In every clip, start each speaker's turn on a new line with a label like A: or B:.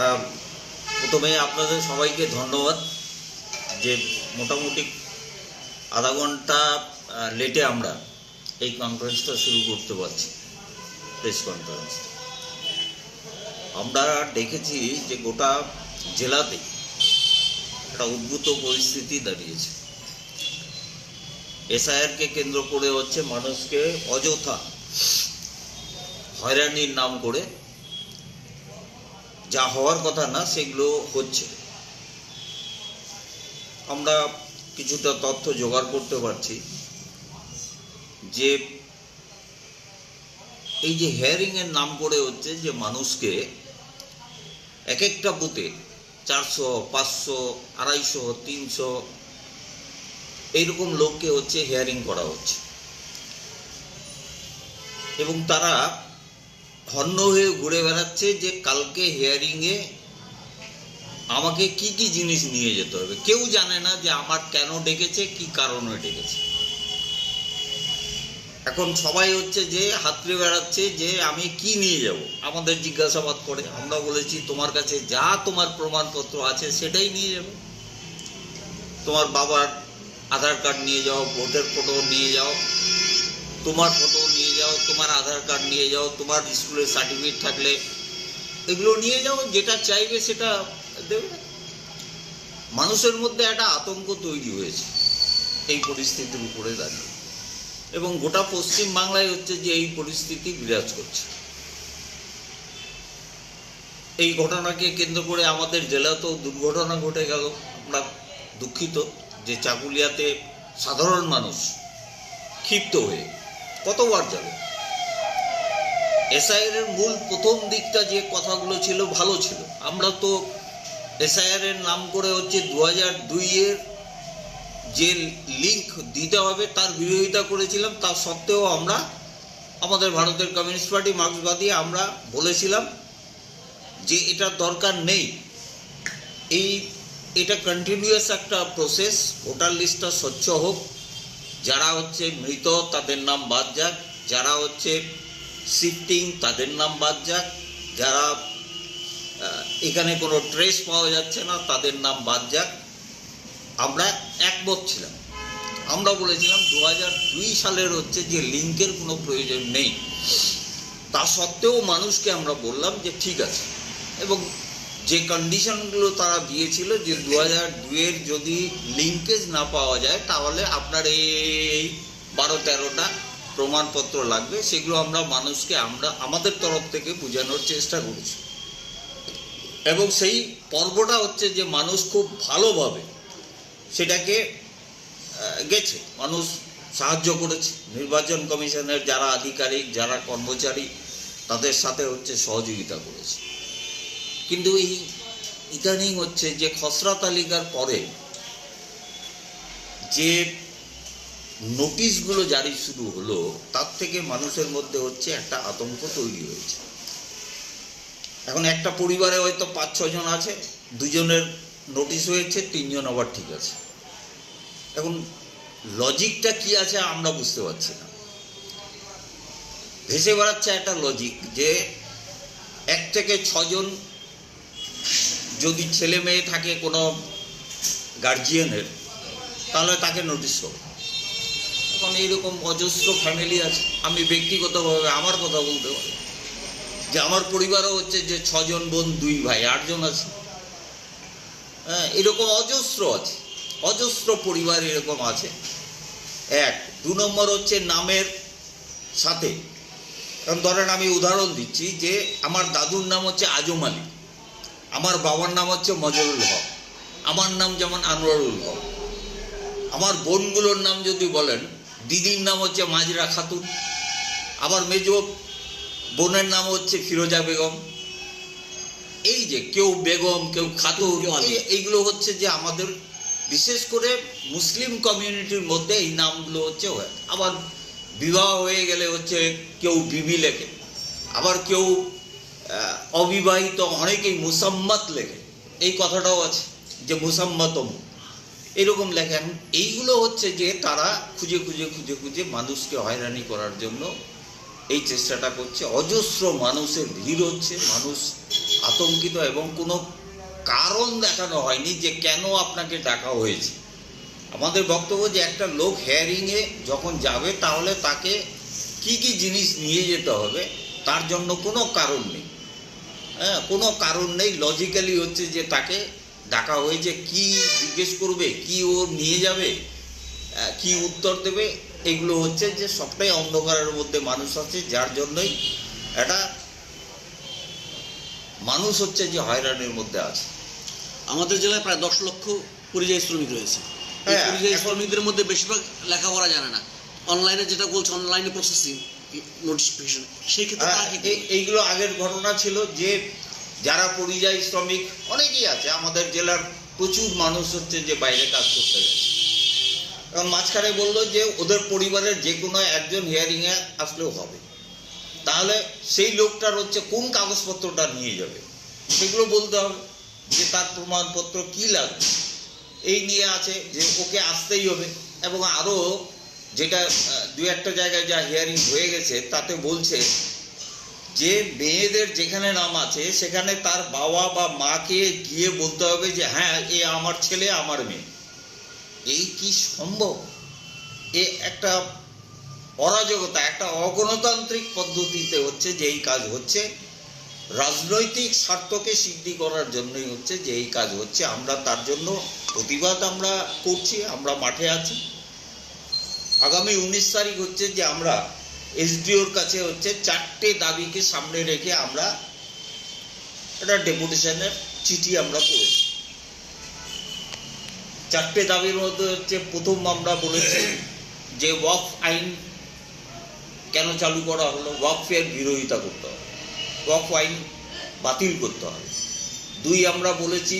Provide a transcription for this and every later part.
A: আহ, প্রথমে আপনাদের সবাইকে ধন্যবাদ যে মোটামুটি আধা ঘন্টা লেটে আমরা এই কনফারেন্সটা শুরু করতে পারছি। প্রেস কনফারেন্স আমরা দেখেছি যে গোটা জেলাতে একটা উদ্ভূত পরিস্থিতি দাঁড়িয়েছে। এসআইআরকে কেন্দ্র করে হচ্ছে মানুষকে অযথা হয়রানির নাম করে যা হওয়ার কথা না সেগুলো হচ্ছে। আমরা কিছুটা তথ্য জোগাড় করতে পারছি যে এই যে হিয়ারিংয়ের নাম করে হচ্ছে যে মানুষকে এক একটা বুথে 400, 500, 250, 300 এইরকম লোককে হচ্ছে হিয়ারিং করা হচ্ছে এবং তারা হন্য হয়ে ঘুরে বেড়াচ্ছে যে কালকে হিয়ারিংয়ে আমাকে কি কি জিনিস নিয়ে যেতে হবে। কেউ জানে না যে আমার কেন ডেকেছে, কি কারণে ডেকেছে। এখন সবাই হচ্ছে যে হাতড়ে বেড়াচ্ছে যে আমি কি নিয়ে যাব। আমাদের জিজ্ঞাসাবাদ করে আমরা বলেছি তোমার কাছে যা তোমার প্রমাণপত্র আছে সেটাই নিয়ে যাবে। তোমার বাবার আধার কার্ড নিয়ে যাও, ভোটের ফটো নিয়ে যাও, তোমার ফটো নিয়ে যাও, তোমার আধার কার্ড নিয়ে যাও, তোমার স্কুলের সার্টিফিকেট থাকলে এগুলো নিয়ে যাও, যেটা চাইবে সেটা দেবে। মানুষের মধ্যে একটা আতঙ্ক তৈরি হয়েছে এই পরিস্থিতির উপরে দাঁড়িয়ে, এবং গোটা পশ্চিম বাংলায় হচ্ছে যে এই পরিস্থিতি বিরাজ করছে। এই ঘটনাকে কেন্দ্র করে আমাদের জেলাতেও দুর্ঘটনা ঘটে গেল। আমরা দুঃখিত যে চাকুলিয়াতে সাধারণ মানুষ ক্ষিপ্ত হয়ে কতবার যাবে। এসআইআর এর মূল প্রথম দিকটা যে কথাগুলো ছিল ভালো ছিল। আমরা তো এসআইআর এর নাম করে হচ্ছে 2002-এর যে লিঙ্ক দিতে হবে তার বিরোধিতা করেছিলাম। তা সত্ত্বেও আমরা আমাদের ভারতের কমিউনিস্ট পার্টি মার্ক্সবাদী আমরা বলেছিলাম যে এটার দরকার নেই। এটা কন্টিনিউয়াস একটা প্রসেস। ভোটার লিস্টটা স্বচ্ছ হোক, যারা হচ্ছে মৃত তাদের নাম বাদ যাক, যারা হচ্ছে শিফটিং তাদের নাম বাদ যাক, যারা এখানে কোনো ট্রেস পাওয়া যাচ্ছে না তাদের নাম বাদ যাক। আমরা একমত ছিলাম। আমরা বলেছিলাম 2002 সালের হচ্ছে যে লিঙ্কের কোনো প্রয়োজন নেই। তা সত্ত্বেও মানুষকে আমরা বললাম যে ঠিক আছে, এবং যে কন্ডিশনগুলো তারা দিয়েছিল যে 2002-এর যদি লিঙ্কেজ না পাওয়া যায় তাহলে আপনার এই 12-13টা প্রমাণপত্র লাগবে। সেগুলো আমরা মানুষকে আমাদের তরফ থেকে বোঝানোর চেষ্টা করেছি, এবং সেই পর্বটা হচ্ছে যে মানুষ খুব ভালোভাবে সেটাকে গেছে, মানুষ সাহায্য করেছে। নির্বাচন কমিশনের যারা আধিকারিক, যারা কর্মচারী, তাদের সাথে হচ্ছে সহযোগিতা করেছে। কিন্তু এই ইদানিং হচ্ছে যে খসড়া তালিকার পরে যে নোটিশগুলো জারি শুরু হলো তার থেকে মানুষের মধ্যে হচ্ছে একটা আতঙ্ক তৈরি হয়েছে। এখন একটা পরিবারে হয়তো 5-6 জন আছে, 2 জনের নোটিশ হয়েছে, 3 জন আবার ঠিক আছে। এখন লজিকটা কি আছে আমরা বুঝতে পারছি না। ভেসে বেড়াচ্ছে একটা লজিক যে 1 থেকে 6 জন যদি ছেলে মেয়ে থাকে কোনো গার্জিয়ানের, তাহলে তাকে নোটিশ করো। এখন এইরকম অজস্র ফ্যামিলি আছে। আমি ব্যক্তিগতভাবে আমার কথা বলতে পারি যে আমার পরিবারও হচ্ছে যে 6 জন বোন, 2 ভাই, 8 জন আছে। হ্যাঁ, এরকম অজস্র আছে, অজস্র পরিবার এরকম আছে। 1, 2 নম্বর হচ্ছে নামের সাথে। কারণ ধরেন আমি উদাহরণ দিচ্ছি যে আমার দাদুর নাম হচ্ছে আজম আলী, আমার বাবার নাম হচ্ছে মজরুল হক, আমার নাম যেমন আনোয়ারুল হক। আমার বোনগুলোর নাম যদি বলেন, দিদির নাম হচ্ছে মাজরা খাতুন, আবার মেজ বোনের নাম হচ্ছে ফিরোজা বেগম। এই যে কেউ বেগম, কেউ খাতুন, এইগুলো হচ্ছে যে আমাদের বিশেষ করে মুসলিম কমিউনিটির মধ্যে এই নামগুলো হচ্ছে হয়। আবার বিবাহ হয়ে গেলে হচ্ছে কেউ বিবি লেখে, আবার কেউ অবিবাহিত অনেকেই মুসাম্মাত লেখে। এই কথাটাও আছে যে মুসাম্মাতম, এরকম লেখেন। এইগুলো হচ্ছে যে তারা খুঁজে খুঁজে খুঁজে খুঁজে মানুষকে হয়রানি করার জন্য এই চেষ্টাটা করছে। অজস্র মানুষের ভিড় হচ্ছে, মানুষ আতঙ্কিত, এবং কোনো কারণ দেখানো হয়নি যে কেন আপনাকে ডাকা হয়েছে। আমাদের বক্তব্য যে একটা লোক হেয়ারিংয়ে যখন যাবে তাহলে তাকে কি কি জিনিস নিয়ে যেতে হবে, তার জন্য কোনো কারণ নেই। হ্যাঁ, কোনো কারণ নেই। লজিক্যালি হচ্ছে যে তাকে ডাকা হয়েছে, কি জিজ্ঞেস করবে, কি ও নিয়ে যাবে, কি উত্তর দেবে, এগুলো হচ্ছে যে সবটাই অন্ধকারের মধ্যে মানুষ আছে, যার জন্যই এটা মানুষ হচ্ছে যে হয়রানির মধ্যে আছে।
B: আমাদের জেলায় প্রায় 10 লক্ষ পরিযায়ী শ্রমিক রয়েছে। এই পরিযায়ী শ্রমিকদের মধ্যে বেশিরভাগ লেখাপড়া জানে না, অনলাইনে যেটা বলছে অনলাইনে প্রসেসিং নোটিফিকেশন, সেই ক্ষেত্রে
A: এইগুলো আগের ঘটনা ছিল যে যারা পরিযায়ী শ্রমিক অনেকেই আছে, আমাদের জেলার প্রচুর মানুষ হচ্ছে যে বাইরে কাজ করতে গেছে, এবং মাঝখানে বললো যে ওদের পরিবারের যে কোনো একজন হিয়ারিংয়ে আসলেও হবে। তাহলে সেই লোকটার হচ্ছে কোন কাগজপত্রটা নিয়ে যাবে সেগুলো বলতে হবে, যে তার প্রমাণপত্র কী লাগবে, এই নিয়ে আছে যে ওকে আসতেই হবে। এবং আরও যেটা দু একটা জায়গায় যা হিয়ারিং হয়ে গেছে তাতে বলছে যে মেয়েদের যেখানে নাম আছে সেখানে তার বাবা বা মাকে গিয়ে বলতে হবে যে হ্যাঁ এ আমার ছেলে, আমার মেয়ে। এই কি সম্ভব? এ একটা অরাজকতা, একটা অগণতান্ত্রিক পদ্ধতিতে হচ্ছে যে এই কাজ হচ্ছে, রাজনৈতিক স্বার্থকে সিদ্ধি করার জন্যই হচ্ছে যে এই কাজ হচ্ছে। আমরা তার জন্য প্রতিবাদ আমরা করছি, আমরা মাঠে আছি। আগামী 19 তারিখ হচ্ছে যে আমরা এসডিওর কাছে হচ্ছে 4টে দাবিকে সামনে রেখে আমরা একটা ডেপুটেশনের চিঠি আমরা করেছি। 4টে দাবির মধ্যে হচ্ছে প্রথম আমরা বলেছি যে ওয়াকফ আইন কেন চালু করা হলো, ওয়াকফের বিরোধিতা করতে হবে, ওয়াকফ আইন বাতিল করতে হবে। 2 আমরা বলেছি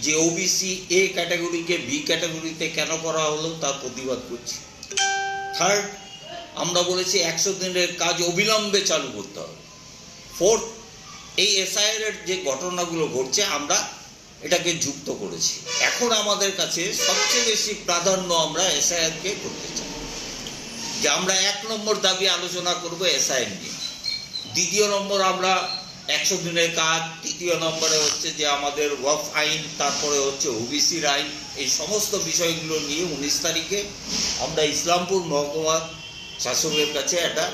A: যে ওবিসি এ ক্যাটাগরিকে বি ক্যাটাগরিতে কেন করা হলো তার প্রতিবাদ করছি। 3 আমরা বলেছি 100 দিনের কাজ অবিলম্বে চালু করতে হবে। 4 এই এসআইআর যে ঘটনাগুলো ঘটছে আমরা এটাকে যুক্ত করেছি। এখন আমাদের কাছে সবচেয়ে বেশি প্রাধান্য আমরা এসআইআরকে করতে চাই, যে আমরা 1 নম্বর দাবি আলোচনা করব এসআইআর নিয়ে। 2 নম্বর আমরা 100 দিনের কাজ, 3 নম্বরে হচ্ছে যে আমাদের ওয়াকফ আইন, তারপরে হচ্ছে ওবিসির আইন, এই সমস্ত বিষয়গুলো নিয়ে 19 তারিখে আমরা ইসলামপুর মহকুমার শাসকের কাছে একটা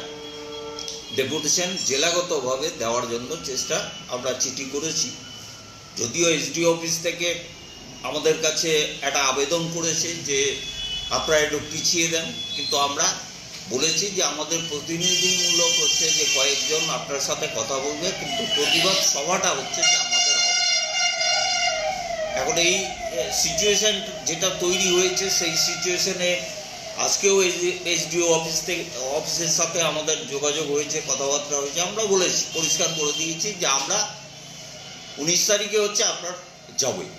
A: ডেপুটেশন জেলাগতভাবে দেওয়ার জন্য চেষ্টা আমরা চিঠি করেছি। যদিও এসডিও অফিস থেকে আমাদের কাছে একটা আবেদন করেছে যে আপনারা একটু পিছিয়ে দেন, কিন্তু আমরা বলেছি যে আমাদের প্রতিনিধিমূলক হচ্ছে যে কয়েকজন আপনার সাথে কথা বলবে, কিন্তু প্রতিবাদ সভাটা হচ্ছে যে আমাদের হবে। এখন এই সিচুয়েশন যেটা তৈরি হয়েছে সেই সিচুয়েশনে আজকেও এসডিও অফিসের সাথে আমাদের যোগাযোগ হয়েছে, কথাবার্তা হয়েছে। আমরা বলেছি, পরিষ্কার করে দিয়েছি যে আমরা 19 তারিখে হচ্ছে আপনার যাবই,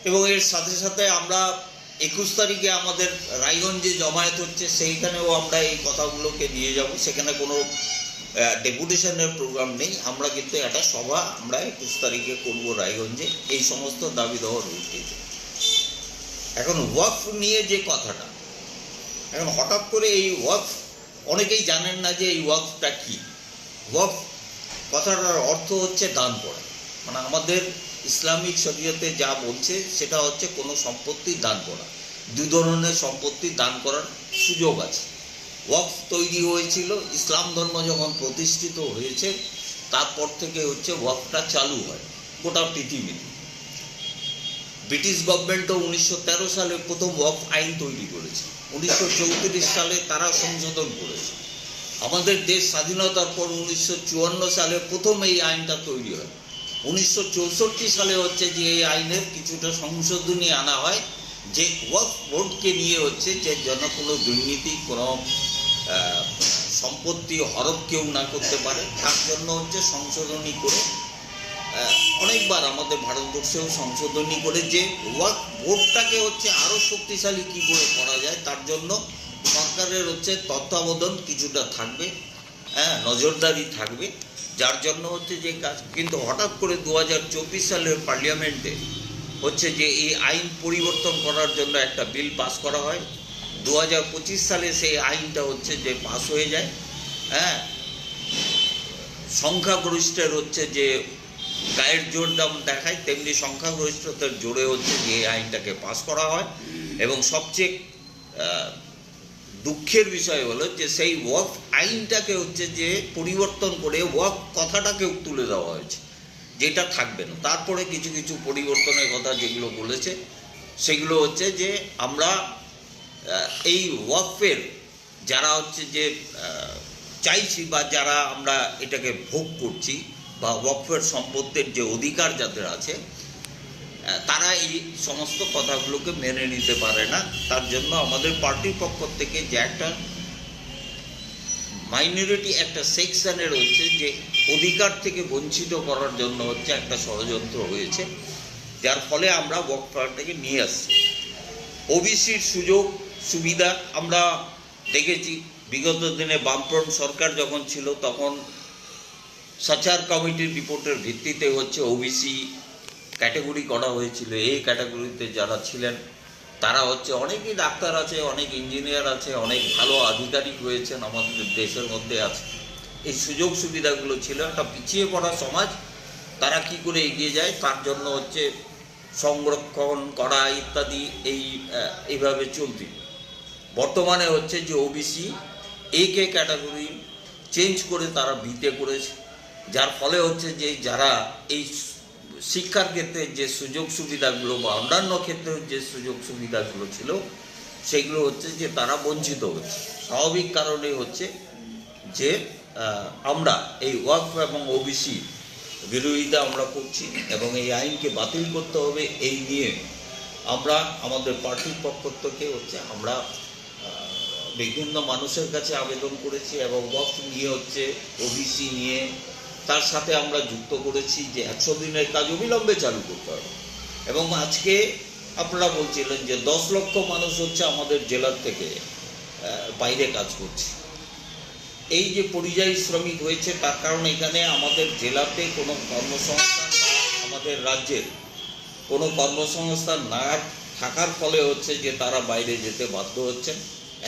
A: এবং এর সাথে সাথে আমরা 21 তারিখে আমাদের রায়গঞ্জে জমায়েত হচ্ছে, সেইখানেও আমরা এই কথাগুলোকে নিয়ে যাব। সেখানে কোনো ডেপুটেশনের প্রোগ্রাম নেই, আমরা কিন্তু একটা সভা আমরা 21 তারিখে করব রায়গঞ্জে, এই সমস্ত দাবি দেওয়ার ভিত্তিতে। এখন ওয়াকফ নিয়ে যে কথাটা, এখন হঠাৎ করে এই ওয়াকফ, অনেকেই জানেন না যে এই ওয়াকফটা কী। ওয়াকফ কথাটার অর্থ হচ্ছে দান করা, মানে আমাদের ইসলামিক শরীয়তে যা বলছে সেটা হচ্ছে কোনো সম্পত্তি দান করা। 2 ধরনের সম্পত্তি দান করার সুযোগ আছে। ওয়াকফ তৈরি হয়েছিল ইসলাম ধর্ম যখন প্রতিষ্ঠিত হয়েছে, তারপর থেকে হচ্ছে ওয়াকফটা চালু হয় গোটা পৃথিবীতে। ব্রিটিশ গভর্নমেন্টও 1913 সালে প্রথম ওয়াকফ আইন তৈরি করেছে, 1934 সালে তারা সংশোধন করেছে। আমাদের দেশ স্বাধীনতার পর 1954 সালে প্রথম এই আইনটা তৈরি হয়। 1964 সালে হচ্ছে যে এই আইনের কিছুটা সংশোধনী আনা হয়, যে ওয়াকফ বোর্ডকে নিয়ে হচ্ছে যে যেন কোনো দুর্নীতি, কোনো সম্পত্তি হরপ কেউ না করতে পারে, তার জন্য হচ্ছে সংশোধনী করে, অনেকবার আমাদের ভারতবর্ষেও সংশোধনী করে যে ওয়াকফ বোর্ডটাকে হচ্ছে আরও শক্তিশালী কী করে করা যায় তার জন্য সরকারের হচ্ছে তত্ত্বাবধান কিছুটা থাকবে, নজরদারি থাকবে, যার জন্য হচ্ছে যে কাজ। কিন্তু হঠাৎ করে 2024 সালের পার্লামেন্টে হচ্ছে যে এই আইন পরিবর্তন করার জন্য একটা বিল পাস করা হয়। 2025 সালে সেই আইনটা হচ্ছে যে পাস হয়ে যায়, হ্যাঁ, সংখ্যাগরিষ্ঠের হচ্ছে যে গায়ের জোর যেমন দেখায়, তেমনি সংখ্যাগরিষ্ঠতার জোরে হচ্ছে যে এই আইনটাকে পাস করা হয়। এবং সবচেয়ে দুঃখের বিষয় হলো যে সেই ওয়াকফ আইনটাকে হচ্ছে যে পরিবর্তন করে ওয়াকফ কথাটাকে তুলে দেওয়া হয়েছে, যেটা থাকবে না। তারপরে কিছু কিছু পরিবর্তনের কথা যেগুলো বলেছে সেগুলো হচ্ছে যে আমরা এই ওয়াকফের যারা হচ্ছে যে চাইছি বা যারা আমরা এটাকে ভোগ করছি বা ওয়াকফের সম্পত্তির যে অধিকার যাদের আছে, তারা এই সমস্ত কথাগুলোকে মেনে নিতে পারে না। তার জন্য আমাদের পার্টির পক্ষ থেকে যে একটা মাইনরিটি একটা সেকশনের হচ্ছে যে অধিকার থেকে বঞ্চিত করার জন্য হচ্ছে একটা ষড়যন্ত্র হয়েছে, যার ফলে আমরা ওয়াকফটাকে নিয়ে আসছি। ওবিসির সুযোগ সুবিধা আমরা দেখেছি বিগত দিনে বামফ্রন্ট সরকার যখন ছিল তখন সাচার কমিটির রিপোর্টের ভিত্তিতে হচ্ছে ওবিসি ক্যাটাগরি করা হয়েছিল। এই ক্যাটাগরিতে যারা ছিলেন তারা হচ্ছে অনেকেই ডাক্তার আছে, অনেক ইঞ্জিনিয়ার আছে, অনেক ভালো আধিকারিক হয়েছেন আমাদের দেশের মধ্যে আছে। এই সুযোগ সুবিধাগুলো ছিল। একটা পিছিয়ে পড়া সমাজ তারা কি করে এগিয়ে যায় তার জন্য হচ্ছে সংরক্ষণ করা ইত্যাদি এইভাবে চলতি। বর্তমানে হচ্ছে যে ওবিসি একে ক্যাটাগরি চেঞ্জ করে তারা বিতে করেছে, যার ফলে হচ্ছে যে যারা এই শিক্ষার ক্ষেত্রে যে সুযোগ সুবিধাগুলো বা অন্যান্য ক্ষেত্রে যে সুযোগ সুবিধাগুলো ছিল সেগুলো হচ্ছে যে তারা বঞ্চিত হচ্ছে। স্বাভাবিক কারণে হচ্ছে যে আমরা এই ওয়াকফ এবং ওবিসি বিরোধিতা আমরা করছি এবং এই আইনকে বাতিল করতে হবে। এই নিয়ে আমরা আমাদের পার্টির পক্ষ থেকে হচ্ছে আমরা বিভিন্ন মানুষের কাছে আবেদন করেছি এবং ওয়াকফ নিয়ে হচ্ছে ওবিসি নিয়ে তার সাথে আমরা যুক্ত করেছি যে 100 দিনের কাজ অবিলম্বে চালু করতে হবে। এবং আজকে আপনারা বলছিলেন যে 10 লক্ষ মানুষ হচ্ছে আমাদের জেলার থেকে বাইরে কাজ করছে। এই যে পরিযায়ী শ্রমিক হয়েছে তার কারণে এখানে আমাদের জেলাতে কোনো কর্মসংস্থান বা আমাদের রাজ্যের কোনো কর্মসংস্থান না থাকার ফলে হচ্ছে যে তারা বাইরে যেতে বাধ্য হচ্ছেন।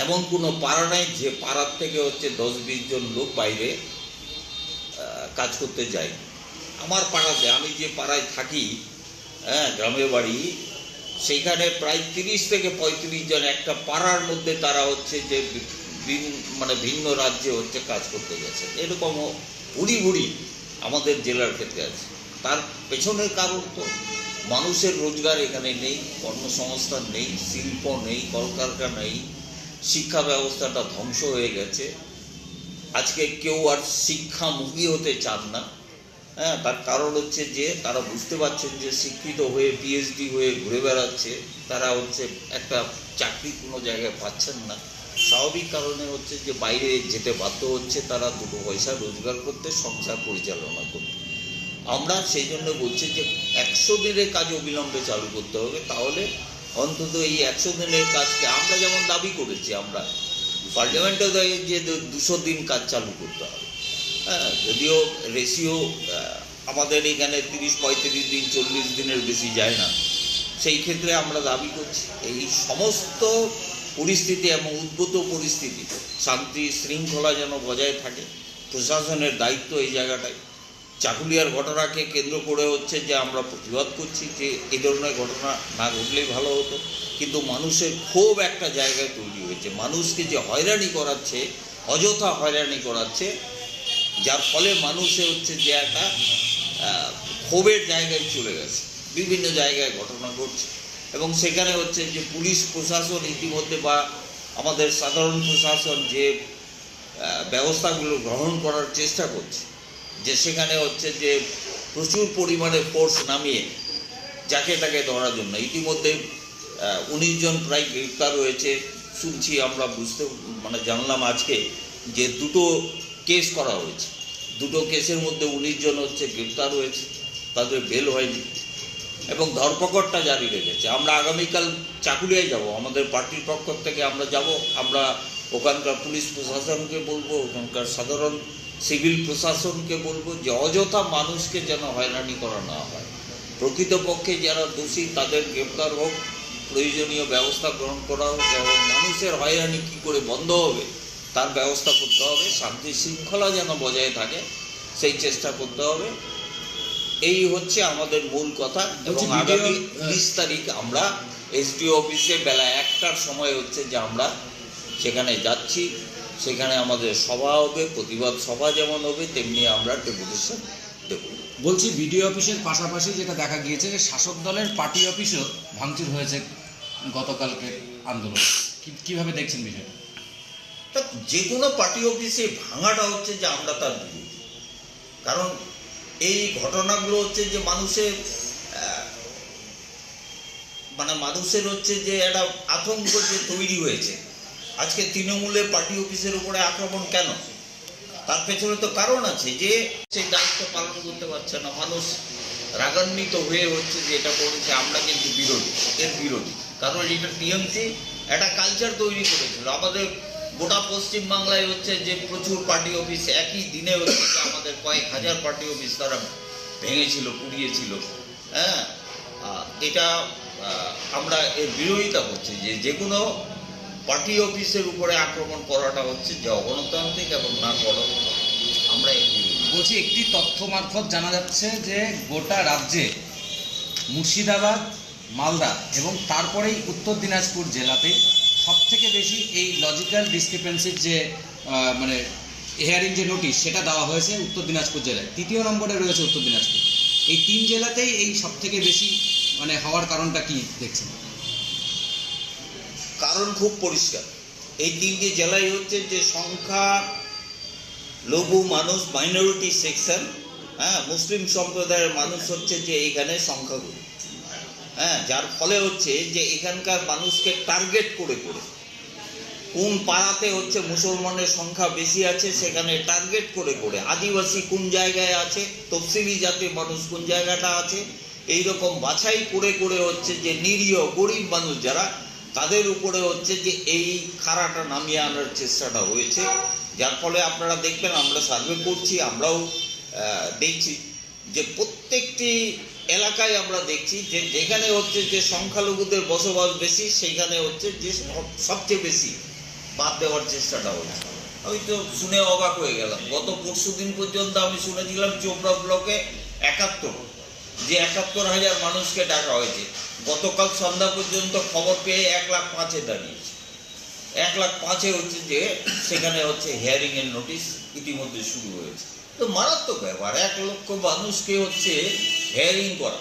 A: এমন কোনো পাড়া নেই যে পাড়ার থেকে হচ্ছে 10-20 জন লোক বাইরে কাজ করতে যায়। আমার পাড়াতে আমি যে পাড়ায় থাকি, গ্রামের বাড়ি, সেইখানে প্রায় 30 থেকে 35 জন একটা পাড়ার মধ্যে তারা হচ্ছে যে ভিন্ন রাজ্যে হচ্ছে কাজ করতে গেছে। এরকমও বুড়ি আমাদের জেলার ক্ষেত্রে আছে। তার পেছনের কারণ তো মানুষের রোজগার এখানে নেই, কর্মসংস্থান নেই, শিল্প নেই, কলকারখানা নেই, শিক্ষা ব্যবস্থাটা ধ্বংস হয়ে গেছে। আজকে কেউ আর শিক্ষামুখী হতে চান না। তার কারণ হচ্ছে যে তারা বুঝতে পারছেন যে শিক্ষিত হয়ে পিএইচডি হয়ে ঘুরে বেড়াচ্ছে, তারা হচ্ছে একটা চাকরি কোনো জায়গায় পাচ্ছেন না। স্বাভাবিক কারণে হচ্ছে যে বাইরে যেতে বাধ্য হচ্ছে তারা দুটো পয়সা রোজগার করতে, সংসার পরিচালনা করতে। আমরা সেই জন্য বলছি যে 100 দিনের কাজ অবিলম্বে চালু করতে হবে। তাহলে অন্তত এই 100 দিনের কাজকে আমরা যেমন দাবি করেছি, আমরা পার্লামেন্টে যে 200 দিন কাজ চালু করতে হবে। যদিও রেশিও আমাদের এখানে 30-35 দিন 40 দিনের বেশি যায় না। সেই ক্ষেত্রে আমরা দাবি করছি এই সমস্ত পরিস্থিতি এবং উদ্ভূত পরিস্থিতি শান্তি শৃঙ্খলা যেন বজায় থাকে। প্রশাসনের দায়িত্ব এই জায়গাটায়। চাকুলিয়ার ঘটনাকে কেন্দ্র করে হচ্ছে যে আমরা প্রতিবাদ করছি যে এই ধরনের ঘটনা না ঘটলেই ভালো হতো, কিন্তু মানুষের ক্ষোভ একটা জায়গায় তৈরি হয়েছে। মানুষকে যে হয়রানি করাচ্ছে, অযথা হয়রানি করাচ্ছে, যার ফলে মানুষে হচ্ছে যে একটা ক্ষোভের জায়গায় চলে গেছে। বিভিন্ন জায়গায় ঘটনা ঘটছে এবং সেখানে হচ্ছে যে পুলিশ প্রশাসন ইতিমধ্যে বা আমাদের সাধারণ প্রশাসন যে ব্যবস্থাগুলো গ্রহণ করার চেষ্টা করছে, যে সেখানে হচ্ছে যে প্রচুর পরিমাণে ফোর্স নামিয়ে যাকে তাকে ধরার জন্য ইতিমধ্যে 19 জন প্রায় গ্রেপ্তার হয়েছে শুনছি। আমরা জানলাম আজকে যে 2টো কেস করা হয়েছে। 2টো কেসের মধ্যে 19 জন হচ্ছে গ্রেপ্তার হয়েছে, তাদের বেল হয়নি এবং ধরপকড়টা জারি রেখেছে। আমরা আগামীকাল চাকুলিয়ায় যাব, আমাদের পার্টির পক্ষ থেকে আমরা যাব। আমরা ওখানকার পুলিশ প্রশাসনকে বলবো, ওখানকার সাধারণ সিভিল প্রশাসনকে বলবো যে অযথা মানুষকে যেন হয়রানি করা না হয়। প্রকৃতপক্ষে যারা দোষী তাদের গ্রেপ্তার হোক, প্রয়োজনীয় ব্যবস্থা গ্রহণ করা হোক এবং মানুষের হয়রানি কী করে বন্ধ হবে তার ব্যবস্থা করতে হবে, শান্তি শৃঙ্খলা যেন বজায় থাকে সেই চেষ্টা করতে হবে। এই হচ্ছে আমাদের মূল কথা। এবং আগামী 20 তারিখ আমরা এসডিও অফিসে বেলা 1টার সময় হচ্ছে যে আমরা সেখানে যাচ্ছি। সেখানে আমাদের সভা হবে, প্রতিবাদ সভা যেমন হবে তেমনি আমরা ডেপুটেশন দেব।
C: বলছি বিডিও অফিসের পাশাপাশি যেটা দেখা গিয়েছে যে শাসক দলের পার্টি অফিসও ভাঙচুর হয়েছে গতকালকে আন্দোলন, কিভাবে দেখছেন বিষয়টা?
A: তা যে কোনো পার্টি অফিসে ভাঙাটা হচ্ছে যে আমরা তার বিরোধী। কারণ এই ঘটনাগুলো হচ্ছে যে মানুষের মানুষের হচ্ছে যে একটা আতঙ্ক যে তৈরি হয়েছে। আজকে তৃণমূলের পার্টি অফিসের উপরে আক্রমণ কেন? তার পেছনে তো কারণ আছে যে সেই দায়িত্ব পালন করতে পারছে না। মানুষ রাগান্বিত হয়ে হচ্ছে যে এটা করেছে, আমরা কিন্তু এর বিরোধী। কারণ এটা টিএমসি একটা কালচার তৈরি করেছিল। আমাদের গোটা পশ্চিমবাংলায় হচ্ছে যে প্রচুর পার্টি অফিস একই দিনে হচ্ছে যে আমাদের কয়েক হাজার পার্টি অফিস তারা ভেঙেছিল, পুড়িয়েছিল। হ্যাঁ, এটা আমরা এর বিরোধিতা করছি যে কোনো পার্টি অফিসের উপরে আক্রমণ করাটা হচ্ছে যে অগণতান্ত্রিক এবং না করা। আমরা এর বিরোধী।
C: বলছি একটি তথ্য মারফত জানা যাচ্ছে যে গোটা রাজ্যে মুর্শিদাবাদ, মালদা এবং তারপরেই উত্তর দিনাজপুর জেলাতে সবথেকে বেশি এই লজিক্যাল ডিসক্রিপেন্সির যে হিয়ারিং যে নোটিশ সেটা দেওয়া হয়েছে উত্তর দিনাজপুর জেলায়। 3য় নম্বরে রয়েছে উত্তর দিনাজপুর। এই 3 জেলাতেই এই সবথেকে বেশি হওয়ার কারণটা কি দেখছেন?
A: কারণ খুব পরিষ্কার। এই 3টি জেলায় হচ্ছে যে সংখ্যা লঘু মানুষ, মাইনরিটি সেকশন, মুসলিম সম্প্রদায়ের মানুষ হচ্ছে যে এইখানে সংখ্যাগুরু। যার ফলে হচ্ছে যে এখানকার মানুষকে টার্গেট করে কোন পাড়াতে হচ্ছে মুসলমানের সংখ্যা বেশি আছে সেখানে টার্গেট করে আদিবাসী কোন জায়গায় আছে, তফসিলি জাতির মানুষ কোন জায়গাটা আছে, এইরকম বাছাই করে হচ্ছে যে নিরীহ গরিব মানুষ যারা, তাদের উপরে হচ্ছে যে এই খাড়াটা নামিয়ে আনার চেষ্টাটা হয়েছে। যার ফলে আপনারা দেখবেন, আমরা সার্ভে করছি, আমরাও দেখছি যে প্রত্যেকটি এলাকায় আমরা দেখছি যে যেখানে হচ্ছে যে সংখ্যালঘুদের বসবাস বেশি সেখানে হচ্ছে যে সবচেয়ে বেশি বাদ দেওয়ার চেষ্টাটা হচ্ছে। আমি তো শুনে অবাক হয়ে গেলাম। গত পরশুদিন পর্যন্ত আমি শুনেছিলাম চোপড়া ব্লকে 71,000 মানুষকে ডাকা হয়েছে। গতকাল সন্ধ্যা পর্যন্ত খবর পেয়ে 1,05,000 দাঁড়িয়েছে। 1,05,000 হচ্ছে যে সেখানে হচ্ছে হিয়ারিং এর নোটিশ ইতিমধ্যে শুরু হয়েছে। তো মারাত্মক ব্যাপার, 1 লক্ষ মানুষকে হচ্ছে হিয়ারিং করা।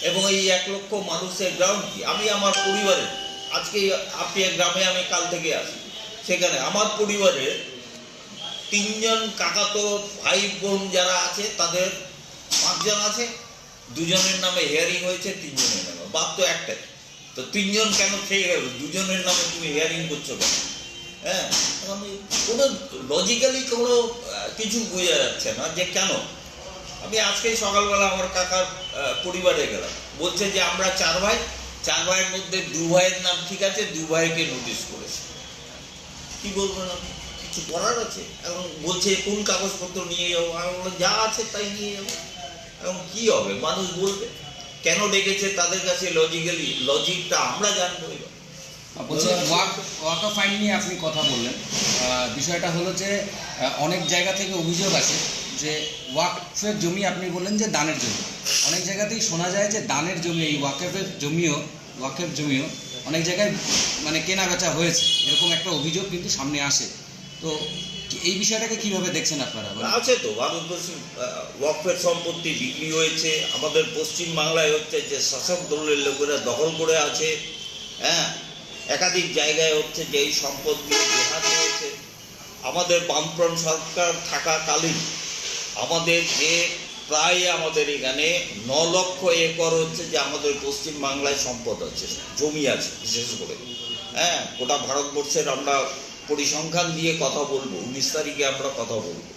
A: এবং এই 1 লক্ষ মানুষের গ্রাউন্ড কি? আমি আমার পরিবারের, আজকে আপনি গ্রামে আমি কাল থেকে আসি, সেখানে আমার পরিবারের 3 জন কাকাতো ভাই বোন যারা আছে তাদের 5 জন আছে, 2 জনের নামে হিয়ারিং হয়েছে, 3 জনের নামে। বাদ তো একটাই। তো 3 জন কেন খেয়ে গেল? 2 জনের নামে তুমি হিয়ারিং করছো কেন? কোনো লজিক্যালি কোনো কিছু বোঝা যাচ্ছে না যে কেন। আমি আজকেই সকালবেলা আমার কাকার পরিবারে গেলাম, বলছে যে আমরা 4 ভাই, 4 ভাইয়ের মধ্যে 2 ভাইয়ের নাম ঠিক আছে, 2 ভাইকে নোটিশ করেছে। কি বলবো না, কিছু করার আছে? এবং বলছে কোন কাগজপত্র নিয়ে যাবো। আমি বললাম যা আছে তাই নিয়ে যাবো। এবং কি হবে মানুষ বলবে, কেন ডেকেছে তাদের কাছে লজিকটা আমরা জানবো।
C: বলছি ওয়াক অফ আইন নিয়ে আপনি কথা বললেন। বিষয়টা হলো যে অনেক জায়গা থেকে অভিযোগ আছে যে ওয়াকফের জমি, আপনি বললেন যে দানের জমি, অনেক জায়গাতেই শোনা যায় যে দানের জমি, এই ওয়াকফের জমিও অনেক জায়গায় কেনা বেচা হয়েছে, এরকম একটা অভিযোগ কিন্তু সামনে আসে। তো এই বিষয়টাকে কিভাবে দেখছেন আপনারা?
A: আছে তো, ভারতবর্ষে ওয়াকফের সম্পত্তি বিক্রি হয়েছে। আমাদের পশ্চিম বাংলায় হচ্ছে যে শাসক দলের লোকেরা দখল করে আছে। একাধিক জায়গায় হচ্ছে যে এই সম্পদগুলো জেহাদ হয়েছে। আমাদের বামফ্রন্ট সরকার থাকাকালীন আমাদের যে প্রায় আমাদের এখানে 9 লক্ষ একর হচ্ছে যে আমাদের পশ্চিম বাংলায় সম্পদ আছে, জমি আছে বিশেষ করে। গোটা ভারতবর্ষের আমরা পরিসংখ্যান দিয়ে কথা বলবো, 19 তারিখে আমরা কথা বলবো।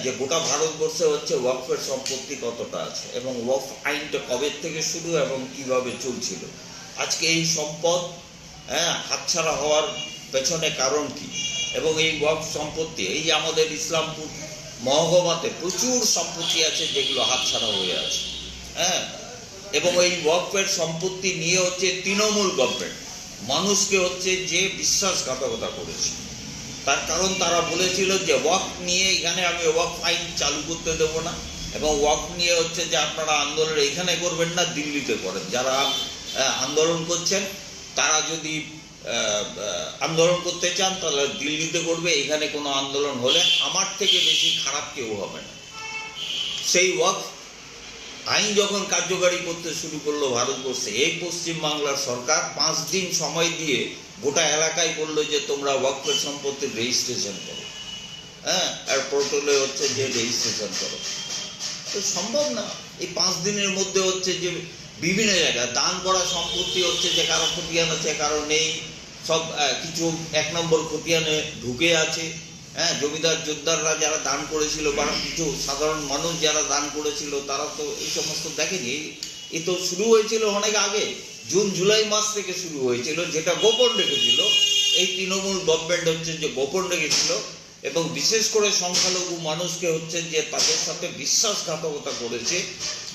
A: যে গোটা ভারতবর্ষে হচ্ছে ওয়াকফের সম্পত্তি কতটা আছে এবং ওয়াকফ আইনটা কবে থেকে শুরু এবং কিভাবে চলছিল। আজকে এই সম্পদ হাতছাড়া হওয়ার পেছনে কারণ কি? এবং এই ওয়াকফ সম্পত্তি, এই যে আমাদের ইসলামপুর মহকুমাতে প্রচুর সম্পত্তি আছে যেগুলো হাতছাড়া হয়ে আছে। এবং এই ওয়াকফের সম্পত্তি নিয়ে হচ্ছে তৃণমূল গভর্নমেন্ট মানুষকে হচ্ছে যে বিশ্বাসঘাতকতা করেছে। তার কারণ তারা বলেছিল যে ওয়াকফ নিয়ে এখানে আমি ওয়াকফ আইন চালু করতে দেবো না, এবং ওয়াকফ নিয়ে হচ্ছে যে আপনারা আন্দোলন এখানে করবেন না, দিল্লিতে করেন। যারা আন্দোলন করছেন তারা যদি আন্দোলন করতে চান তাহলে দিল্লিতে করবে, এখানে কোনো আন্দোলন হলে আমার থেকে বেশি খারাপ কেউ হবে না। সেই ওয়াকফ আইন যখন কার্যকারী করতে শুরু করলো ভারতবর্ষে, এই পশ্চিমবাংলার সরকার 5 দিন সময় দিয়ে গোটা এলাকায় বললো যে তোমরা ওয়াকফের সম্পত্তির রেজিস্ট্রেশন করো, হ্যাঁ, আর পোর্টালে হচ্ছে যে রেজিস্ট্রেশন করো। তো সম্ভব না এই 5 দিনের মধ্যে হচ্ছে যে বিভিন্ন জায়গায় দান করা সম্পত্তি হচ্ছে যে কারো খতিয়ান আছে কারো নেই, সব কিছু 1 নম্বর খতিয়ানে ঢুকে আছে। হ্যাঁ, জমিদার জোরদাররা যারা দান করেছিল বা কিছু সাধারণ মানুষ যারা দান করেছিল তারা তো এই সমস্ত দেখেনি। এ তো শুরু হয়েছিল অনেক আগে, জুন জুলাই মাস থেকে শুরু হয়েছিল, যেটা গোপন রেখেছিল এই তৃণমূল গভর্নমেন্ট হচ্ছে যে গোপন রেখেছিল, এবং বিশেষ করে সংখ্যালঘু মানুষকে হচ্ছে যে তাদের সাথে বিশ্বাসঘাতকতা করেছে,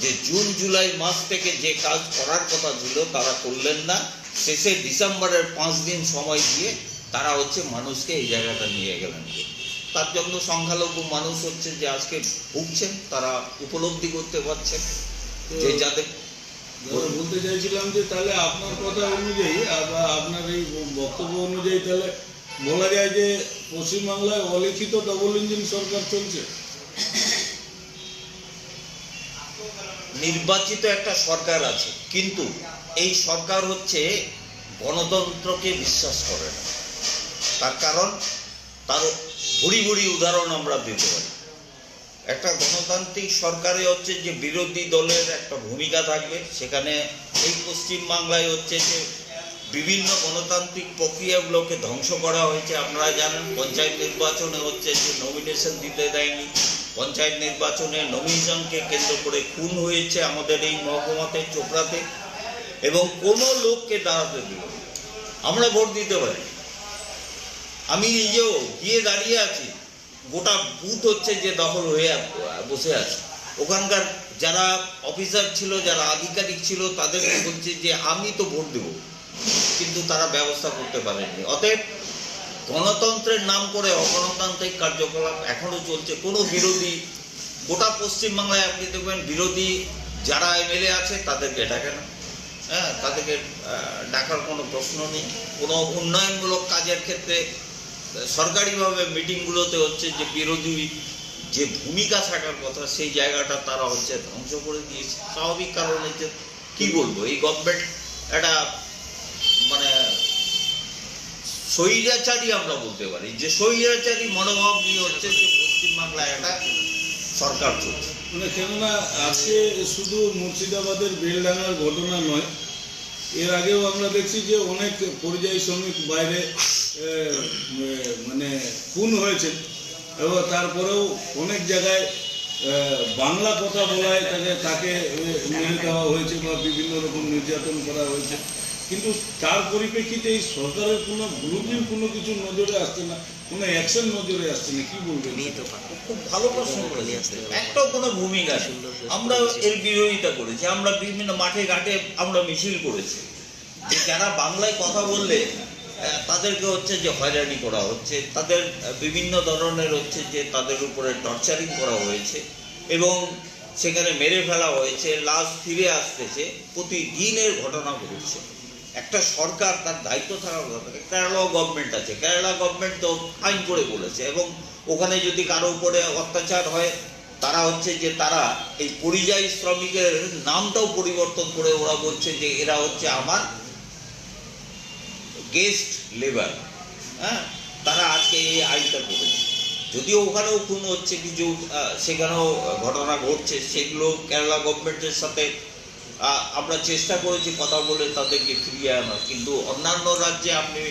A: যে জুন জুলাই মাস থেকে যে কাজ করার কথা ছিল তারা করলেন না। শেষে ডিসেম্বরের 5 দিন সময় দিয়ে তারা হচ্ছে মানুষকে এই জায়গাটা নিয়ে গেলেন। তার জন্য সংখ্যালঘু মানুষ হচ্ছে যে আজকে ভুগছেন, তারা উপলব্ধি করতে পারছেন যে যাদের
D: বলতে চাইছিলাম যে তাহলে আপনার কথা অনুযায়ী বা আপনার এই বক্তব্য অনুযায়ী তাহলে বলা যায় যে পশ্চিমবাংলায় অলিখিত ডবল ইঞ্জিন সরকার চলছে।
A: নির্বাচিত একটা সরকার আছে, কিন্তু এই সরকার হচ্ছে গণতন্ত্রকে বিশ্বাস করে না। তার কারণ তার ভুরি ভুরি উদাহরণ আমরা দিতে পারি। একটা গণতান্ত্রিক সরকারে হচ্ছে যে বিরোধী দলের একটা ভূমিকা থাকবে, সেখানে এই পশ্চিমবাংলায় হচ্ছে যে বিভিন্ন গণতান্ত্রিক প্রক্রিয়াগুলোকে ধ্বংস করা হয়েছে। আপনারা জানেন পঞ্চায়েত নির্বাচনে হচ্ছে যে নমিনেশন দিতে দেয়নি, পঞ্চায়েত নির্বাচনে নমিনেশনকে কেন্দ্র করে খুন হয়েছে আমাদের এই মহকুমাতে, চোপড়াতে, এবং কোনো লোককে দাঁড়াতে দিল। আমরা ভোট দিতে পারি, আমি নিজেও গিয়ে দাঁড়িয়ে আছি, গোটা বুথ হচ্ছে যে দখল হয়ে বসে আছে। ওখানকার যারা অফিসার ছিল, যারা আধিকারিক ছিল, তাদেরকে বলছে যে আমি তো ভোট দেব, কিন্তু তারা ব্যবস্থা করতে পারেননি। অতএব গণতন্ত্রের নাম করে অগণতান্ত্রিক কার্যকলাপ এখনো চলছে। কোনো বিরোধী, গোটা পশ্চিমবাংলায় আপনি দেখবেন বিরোধী যারা এমএলএ আছে তাদেরকে ডাকে না, হ্যাঁ, তাদেরকে ডাকার কোনো প্রশ্ন নেই। কোনো উন্নয়নমূলক কাজের ক্ষেত্রে সরকারিভাবে মিটিংগুলোতে হচ্ছে যে বিরোধী যে ভূমিকা থাকার কথা সেই জায়গাটা তারা হচ্ছে ধ্বংস করে দিয়েছে। স্বাভাবিক কারণ হচ্ছে কি বলবো, এই গভর্নমেন্ট একটা মানে স্বৈরাচারী, আমরা বলতে পারি যে স্বৈরাচারী মনোভাব নিয়ে হচ্ছে যে পশ্চিমবাংলায় একটা সরকার চলছে।
D: মানে কেননা আজকে শুধু মুর্শিদাবাদের বেলডাঙ্গার ঘটনা নয়, এর আগেও আমরা দেখছি যে অনেক পরিযায়ী শ্রমিক বাইরে মানে খুন হয়েছে, এবং তারপরেও অনেক জায়গায় বাংলা কথা বলায় তাকে মেরে দেওয়া হয়েছে বা বিভিন্ন রকম নির্যাতন করা হয়েছে। কিন্তু তার পরিপ্রেক্ষিতে এই সরকারের কোনো ব্লুপ্রিন্ট কোনো কিছু নজরে আসছে না, কোনো অ্যাকশন নজরে আসছে না, কি বলবেন?
A: খুব ভালো প্রশ্ন করেছে, একটাও কোনো ভূমিকা নেই। আমরা এর বিরোধিতা করেছি, আমরা বিভিন্ন মাঠে ঘাটে আমরা মিছিল করেছি যে যারা বাংলায় কথা বললে তাদেরকে হচ্ছে যে হয়রানি করা হচ্ছে, তাদের বিভিন্ন ধরনের হচ্ছে যে তাদের উপরে টর্চারিং করা হয়েছে এবং সেখানে মেরে ফেলা হয়েছে, লাশ ফিরে আসতেছে, প্রতিদিনের ঘটনা ঘটছে। একটা সরকার তার দায়িত্ব থাকার কথা। কেরালা গভর্নমেন্ট আছে, কেরালা গভর্নমেন্ট তো আইন করে বলেছে, এবং ওখানে যদি কারো উপরে অত্যাচার হয় তারা হচ্ছে যে তারা এই পরিযায়ী শ্রমিকের নামটাও পরিবর্তন করে ওরা বলছে যে এরা হচ্ছে আমার গেস্ট লেবার। হ্যাঁ, তারা আজকে এই আইনটা করেছে। যদিও ওখানেও খুন হচ্ছে কিছু, সেখানেও ঘটনা ঘটছে, সেগুলো কেরালা গভর্নমেন্টের সাথে আমরা চেষ্টা করেছি কথা বলে তাদেরকে ফিরিয়ে আনার, কিন্তু অন্যান্য রাজ্যে আপনি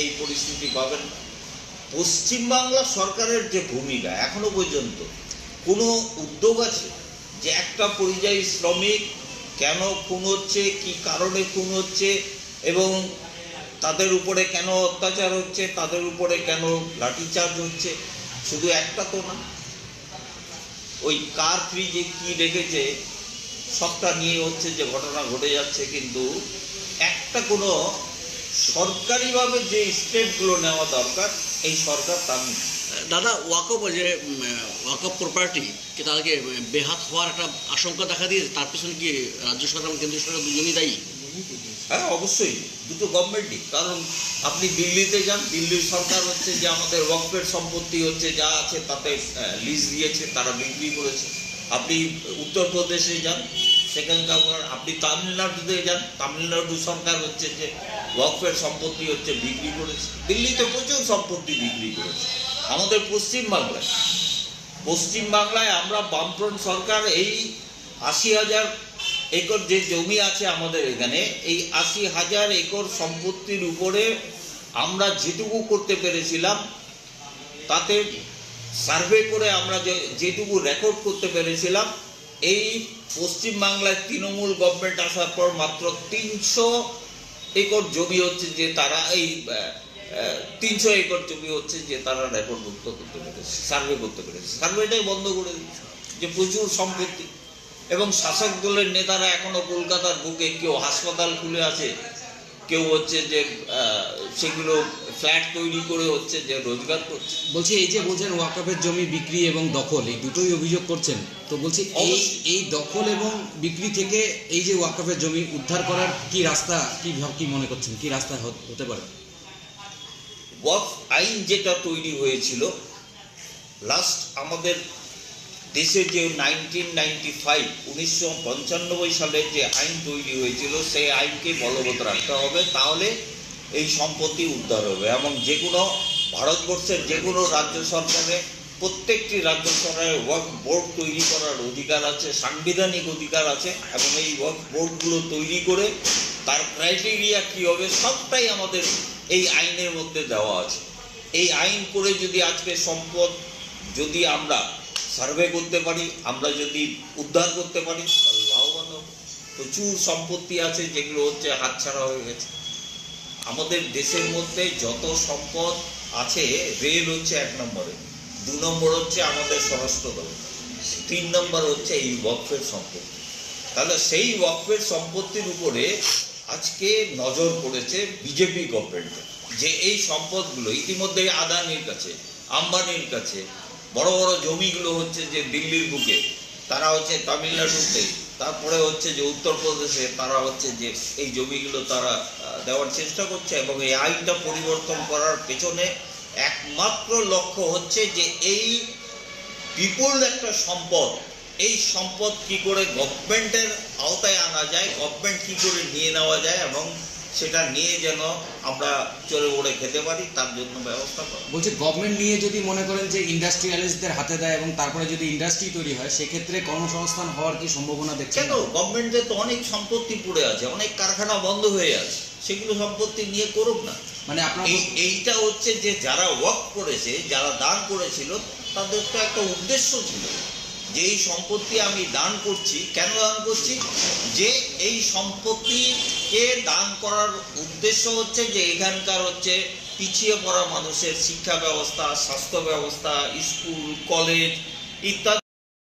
A: এই পরিস্থিতি পাবেন না। পশ্চিমবাংলা সরকারের যে ভূমিকা, এখনো পর্যন্ত কোনো উদ্যোগ আছে যে একটা পরিযায়ী শ্রমিক কেন খুন হচ্ছে, কি কারণে খুন হচ্ছে, এবং তাদের উপরে কেন অত্যাচার হচ্ছে, তাদের উপরে কেন লাঠিচার্জ হচ্ছে, শুধু একটা তো না, ওই কার ফ্রি যে কী রেখেছে সবটা নিয়ে হচ্ছে যে ঘটনা ঘটে যাচ্ছে, কিন্তু একটা কোনো সরকারিভাবে যে স্টেপগুলো নেওয়া দরকার এই সরকার তা নিচ্ছে।
B: দাদা, ওয়াকফ যে ওয়াকফ প্রপার্টি কি তাদেরকে বেহাত হওয়ার একটা আশঙ্কা দেখা দিয়েছে, তার পিছনে কি রাজ্য সরকার এবং কেন্দ্রীয় সরকার দুজনই দায়ী?
A: হ্যাঁ, অবশ্যই দুটো গভর্নমেন্টই। কারণ আপনি দিল্লিতে যান, দিল্লির সরকার হচ্ছে যে আমাদের ওয়াকফের সম্পত্তি হচ্ছে যা আছে তাতে লিজ দিয়েছে, তারা বিক্রি করেছে। আপনি উত্তরপ্রদেশে যান, সেখানকার আপনি তামিলনাড়ুতে যান, তামিলনাড়ু সরকার হচ্ছে যে ওয়াকফের সম্পত্তি হচ্ছে বিক্রি করেছে। দিল্লিতে প্রচুর সম্পত্তি বিক্রি করেছে। আমাদের পশ্চিমবাংলায় আমরা বামফ্রন্ট সরকার এই ৮০,০০০ একর যে জমি আছে আমাদের এখানে, এই ৮০,০০০ একর সম্পত্তির উপরে আমরা যেটুকু করতে পেরেছিলাম তাতে সার্ভে করে আমরা যেটুকু রেকর্ড করতে পেরেছিলাম, এই পশ্চিমবাংলায় তৃণমূল গভর্নমেন্ট আসার পর মাত্র ৩০০ একর জমি হচ্ছে যে তারা ৩০০ একর জমি হচ্ছে যে তারা রেকর্ডভুক্ত করতে পেরেছে, সার্ভে করতে পেরেছে। সার্ভেটাই বন্ধ করে দিচ্ছে, যে প্রচুর সম্পত্তি। এবং শাসক দলের নেতারা এখনো কলকাতার বুকে কেউ হাসপাতাল খুলে আছে, কেউ হচ্ছে যে সেগুলো ফ্ল্যাট তৈরি করে হচ্ছে যে রোজগার করছে।
C: বলছি এই যে বলছেন ওয়াকফের জমি বিক্রি এবং দখল, এই দুটোই অভিযোগ করছেন, তো বলছি এই দখল এবং বিক্রি থেকে এই যে ওয়াকফের জমি উদ্ধার করার কি রাস্তা, কি মনে করছেন, কি রাস্তা হতে পারে?
A: ওয়াকফ আইন যেটা তৈরি হয়েছিল লাস্ট আমাদের দেশে, যে 1995 সালে যে আইন তৈরি হয়েছিল, সেই আইনকে বলবৎ রাখতে হবে, তাহলে এই সম্পত্তি উদ্ধার হবে। এবং যে কোনো ভারতবর্ষের যে কোনো রাজ্য সরকারে, প্রত্যেকটি রাজ্য সরকারের ওয়াকফ বোর্ড তৈরি করার অধিকার আছে, সাংবিধানিক অধিকার আছে। এবং এই ওয়াকফ বোর্ডগুলো তৈরি করে তার ক্রাইটেরিয়া কী হবে সবটাই আমাদের এই আইনের মধ্যে দেওয়া আছে। এই আইন করে যদি আজকে সম্পদ যদি আমরা সার্ভে করতে পারি, আমরা যদি উদ্ধার করতে পারি, তাহলে লাভবান হব। প্রচুর সম্পত্তি আছে যেগুলো হচ্ছে হাতছাড়া হয়ে গেছে। আমাদের দেশের মধ্যে যত সম্পদ আছে, রেল হচ্ছে ১ নম্বরে, ২ নম্বর হচ্ছে আমাদের স্বরাষ্ট্র দল, ৩ নম্বর হচ্ছে এই ওয়াকফের সম্পত্তি। তাহলে সেই ওয়াকফের সম্পত্তির উপরে আজকে নজর পড়েছে বিজেপি গভর্নমেন্টের, যে এই সম্পদগুলো ইতিমধ্যে আদানির কাছে, আম্বানির কাছে, বড় বড় জমিগুলো হচ্ছে যে দিল্লির বুকে, তারা হচ্ছে তামিলনাড়ুতে, তারপরে হচ্ছে যে উত্তরপ্রদেশে, তারা হচ্ছে যে এই জমিগুলো তারা দেওয়ার চেষ্টা করছে। এবং এই আইনটা পরিবর্তন করার পেছনে একমাত্র লক্ষ্য হচ্ছে যে এই বিপুল একটা সম্পদ, এই সম্পদ কি করে গভর্নমেন্টের আওতায় আনা যায়, গভর্নমেন্ট কি করে নিয়ে নেওয়া যায়, এবং সেটা নিয়ে যেন আমরা চড়ে ওড়ে খেতে পারি, তার জন্য ব্যবস্থা করা।
C: বলছি গভর্নমেন্ট নিয়ে যদি মনে করেন যে ইন্ডাস্ট্রিয়ালিস্টদের হাতে দেয় এবং তারপরে যদি ইন্ডাস্ট্রি তৈরি হয়, সেক্ষেত্রে কর্মসংস্থান হওয়ার কি সম্ভাবনা দেখছেন?
A: কেন, গভর্নমেন্টের তো অনেক সম্পত্তি পড়ে আছে, অনেক কারখানা বন্ধ হয়ে আছে, সেগুলো সম্পত্তি নিয়ে করুক না।
C: মানে আপনার
A: এইটা হচ্ছে যে যারা ওয়াকফ করেছে, যারা দান করেছিল, তাদের তো একটা উদ্দেশ্য ছিল যে এই সম্পত্তি আমি দান করছি। কেন দান করছি? যে এই সম্পত্তিকে দান করার উদ্দেশ্য হচ্ছে যে এখানকার হচ্ছে পিছিয়ে পড়া মানুষের শিক্ষা ব্যবস্থা, স্বাস্থ্য ব্যবস্থা, স্কুল, কলেজ ইত্যাদি